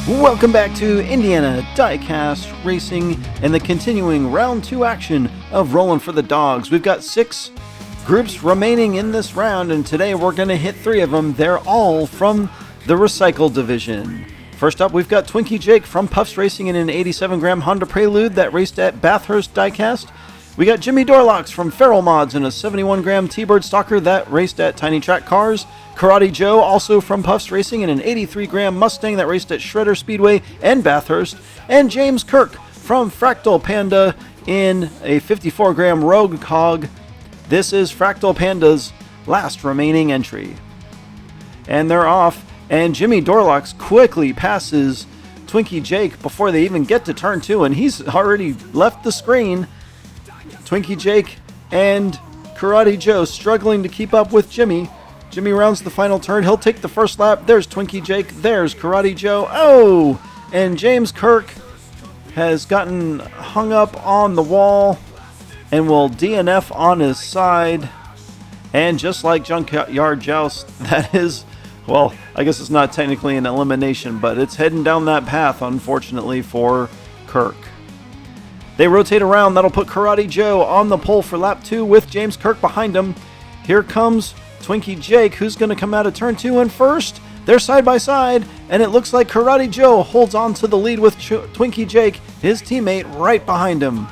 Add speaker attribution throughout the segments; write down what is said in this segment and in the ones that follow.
Speaker 1: Welcome back to Indiana Diecast Racing and the continuing round 2 action of Rollin for the Dogs. We've got 6 groups remaining in this round, and today we're going to hit 3 of them. They're all from the Recycle division. First up, we've got Twinkie Jake from Puffs Racing in an 87-gram Honda Prelude that raced at Bathurst Diecast. We got Jimmy Dorlocks from Feral Mods in a 71-gram T-Bird Stalker that raced at Tiny Track Cars. Karate Joe, also from Puffs Racing, in an 83-gram Mustang that raced at Shredder Speedway and Bathurst. And James Kirk from Fractal Panda in a 54-gram Rogue Hog. This is Fractal Panda's last remaining entry. And they're off, and Jimmy Dorlocks quickly passes Twinkie Jake before they even get to turn 2, and he's already left the screen. Twinkie Jake and Karate Joe struggling to keep up with Jimmy. Jimmy rounds the final turn. He'll take the first lap. There's Twinkie Jake. There's Karate Joe. Oh! And James Kirk has gotten hung up on the wall and will DNF on his side. And just like Junkyard Joust, that is, well, I guess it's not technically an elimination, but it's heading down that path, unfortunately, for Kirk. They rotate around. That'll put Karate Joe on the pole for lap 2 with James Kirk behind him. Here comes Twinkie Jake, who's going to come out of turn 2 in first. They're side by side, and it looks like Karate Joe holds on to the lead with Twinkie Jake, his teammate, right behind him.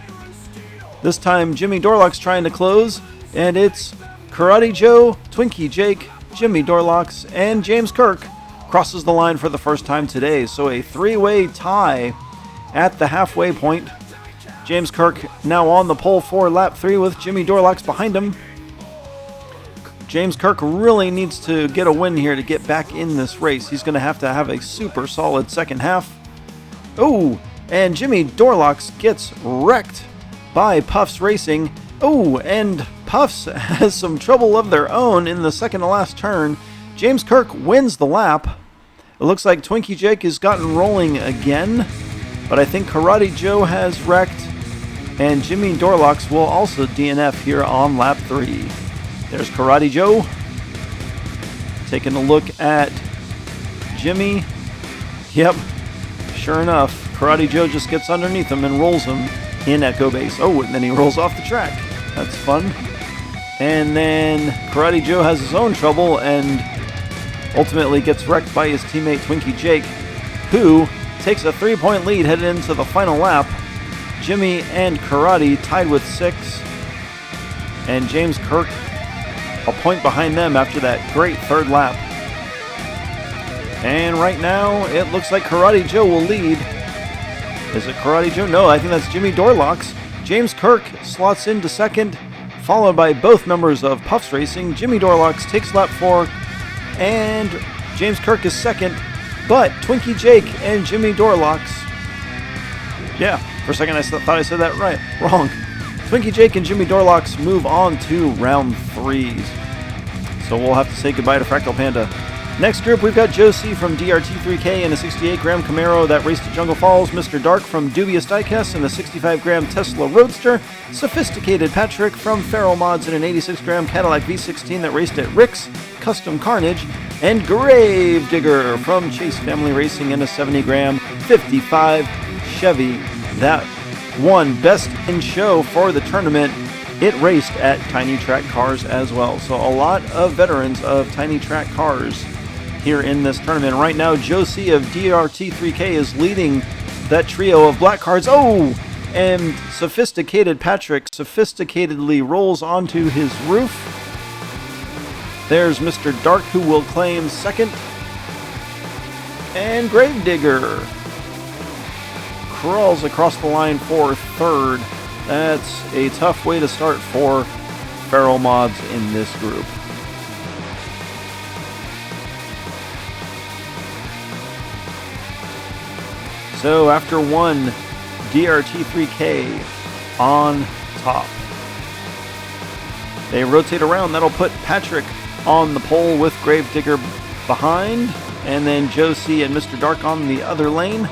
Speaker 1: This time, Jimmy Dorlocks trying to close, and it's Karate Joe, Twinkie Jake, Jimmy Dorlocks, and James Kirk crosses the line for the first time today. So a 3-way tie at the halfway point. James Kirk now on the pole for lap 3 with Jimmy Dorlocks behind him. James Kirk really needs to get a win here to get back in this race. He's going to have a super solid second half. Oh, and Jimmy Dorlocks gets wrecked by Puffs Racing. Oh, and Puffs has some trouble of their own in the second to last turn. James Kirk wins the lap. It looks like Twinkie Jake has gotten rolling again, but I think Karate Joe has wrecked, and Jimmy Dorlocks will also DNF here on lap 3. There's Karate Joe. Taking a look at Jimmy. Yep, sure enough, Karate Joe just gets underneath him and rolls him in Echo Base. Oh, and then he rolls off the track. That's fun. And then Karate Joe has his own trouble and ultimately gets wrecked by his teammate Twinkie Jake, who takes a 3-point lead headed into the final lap. Jimmy and Karate tied with 6, and James Kirk a point behind them after that great third lap. And right now, it looks like Karate Joe will lead. Is it Karate Joe? No, I think that's Jimmy Dorlocks. James Kirk slots into second, followed by both members of Puffs Racing. Jimmy Dorlocks takes lap 4, and James Kirk is second, but Twinkie Jake and Jimmy Dorlocks, yeah, for a second I thought I said that right. Wrong. Twinkie Jake and Jimmy Dorlocks move on to round 3. So we'll have to say goodbye to Fractal Panda. Next group, we've got Joe C. from DRT3K in a 68-gram Camaro that raced at Jungle Falls, Mr. Dark from Dubious Diecast in a 65-gram Tesla Roadster, Sophisticated Patrick from Feral Mods in an 86-gram Cadillac V16 that raced at Rick's Custom Carnage, and Grave Digger from Chase Family Racing in a 70-gram 55 Chevy that won Best in Show for the tournament. It raced at Tiny Track Cars as well. So a lot of veterans of Tiny Track Cars here in this tournament. Right now, Joe C. of DRT3K is leading that trio of black cards. Oh! And Sophisticated Patrick sophisticatedly rolls onto his roof. There's Mr. Dark, who will claim second. And Gravedigger crawls across the line for third. That's a tough way to start for Feral Mods in this group. So after one, DRT3K on top. They rotate around. That'll put Patrick on the pole with Gravedigger behind, and then Joe C. and Mr. Dark on the other lane.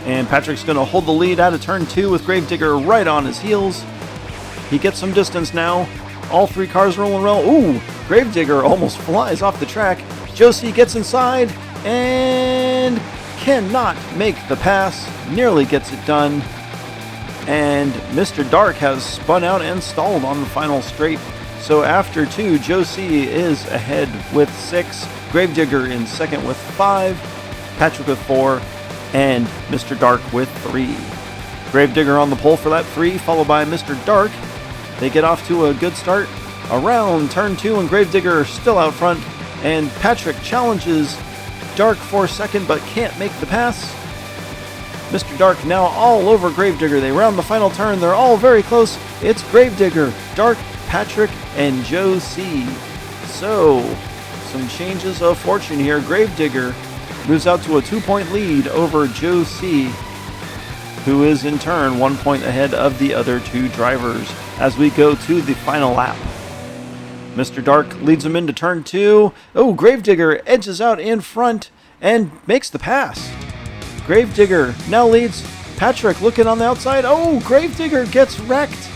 Speaker 1: And Patrick's going to hold the lead out of turn 2 with Gravedigger right on his heels. He gets some distance now. All 3 cars rolling around. Ooh, Gravedigger almost flies off the track. Joe C. gets inside, and and cannot make the pass. Nearly gets it done. And Mr. Dark has spun out and stalled on the final straight. So after 2, Joe C is ahead with 6, Gravedigger in second with 5, Patrick with 4, and Mr. Dark with 3. Gravedigger on the pole for lap 3, followed by Mr. Dark. They get off to a good start around turn 2, and Gravedigger still out front. And Patrick challenges Dark for second, but can't make the pass. Mr. Dark now all over Gravedigger. They round the final turn. They're all very close. It's Gravedigger, Dark, Patrick, and Joe C. So, some changes of fortune here. Gravedigger moves out to a 2-point lead over Joe C, who is in turn 1 point ahead of the other 2 drivers as we go to the final lap. Mr. Dark leads him into turn 2. Oh, Gravedigger edges out in front and makes the pass. Gravedigger now leads. Patrick looking on the outside. Oh, Gravedigger gets wrecked.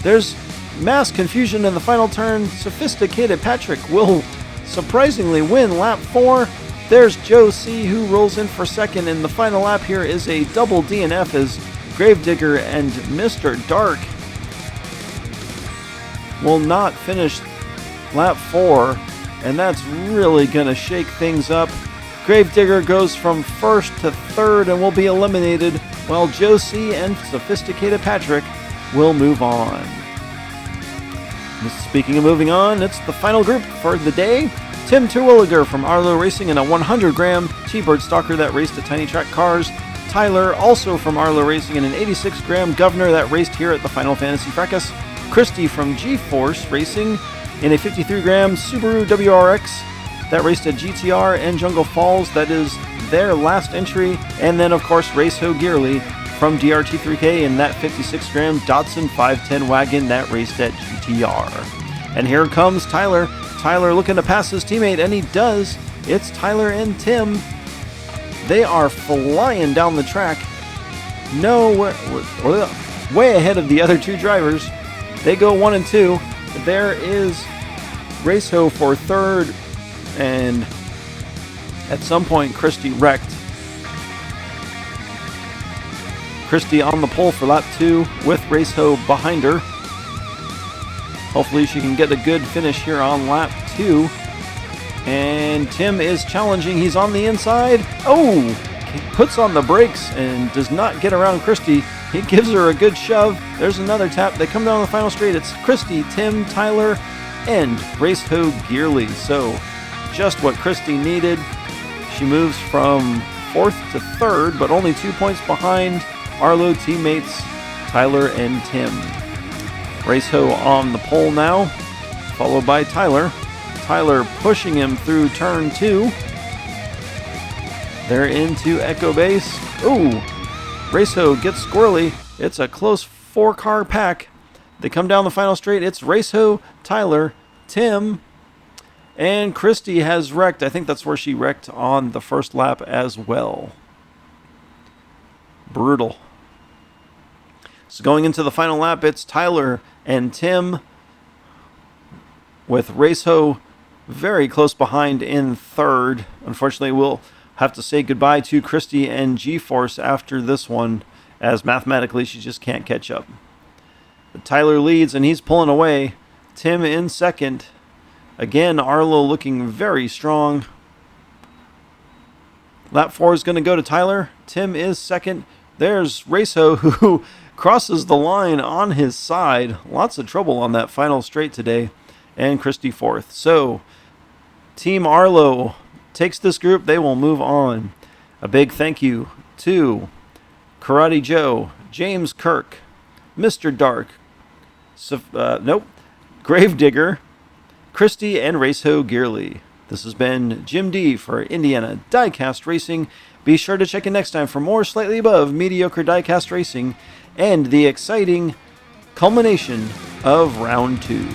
Speaker 1: There's mass confusion in the final turn. Sophisticated Patrick will surprisingly win lap 4. There's Joe C, who rolls in for second. In the final lap here is a double DNF as Gravedigger and Mr. Dark will not finish lap 4, and that's really going to shake things up. Gravedigger goes from first to third and will be eliminated, while Joe C and Sophisticated Patrick will move on. Speaking of moving on, it's the final group for the day. Tim Terwilliger from Arlo Racing in a 100-gram T-Bird Stalker that raced at Tiny Track Cars. Tyler, also from Arlo Racing, in an 86-gram Governor that raced here at the Final Fantasy Fracas. Christy from G-Force Racing in a 53-gram Subaru WRX that raced at GTR and Jungle Falls. That is their last entry. And then, of course, Raceho Gearly from DRT3K in that 56-gram Datsun 510 wagon that raced at GTR. And here comes Tyler. Tyler looking to pass his teammate, and he does. It's Tyler and Tim. They are flying down the track. Way ahead of the other 2 drivers. They go 1 and 2. There is Raceho for third, and at some point Christy wrecked. Christy on the pole for lap 2 with Raceho behind her. Hopefully she can get a good finish here on lap 2. And Tim is challenging. He's on the inside. Oh! He puts on the brakes and does not get around Christy. He gives her a good shove. There's another tap. They come down the final straight. It's Christy, Tim, Tyler, and Raceho Gearly. So, just what Christy needed. She moves from 4th to 3rd, but only 2 points behind Arlo teammates Tyler and Tim. Raceho on the pole now, followed by Tyler. Tyler pushing him through turn 2. They're into Echo Base. Ooh, Raceho gets squirrely. It's a close 4-car pack. They come down the final straight. It's Raceho, Tyler, Tim, and Christy has wrecked. I think that's where she wrecked on the first lap as well. Brutal. So going into the final lap, it's Tyler and Tim, with Raceho very close behind in 3rd. Unfortunately, we'll have to say goodbye to Christy and G-Force after this one, as mathematically she just can't catch up. But Tyler leads, and he's pulling away. Tim in 2nd. Again, Arlo looking very strong. Lap 4 is going to go to Tyler. Tim is 2nd. There's Raceho, who crosses the line on his side. Lots of trouble on that final straight today. And Christy 4th. So, Team Arlo takes this group. They will move on. A big thank you to Karate Joe, James Kirk, Mr. Dark, Gravedigger, Christy, and Raceho Gearly. This has been Jim D for Indiana Diecast Racing. Be sure to check in next time for more slightly above mediocre diecast racing and the exciting culmination of round 2.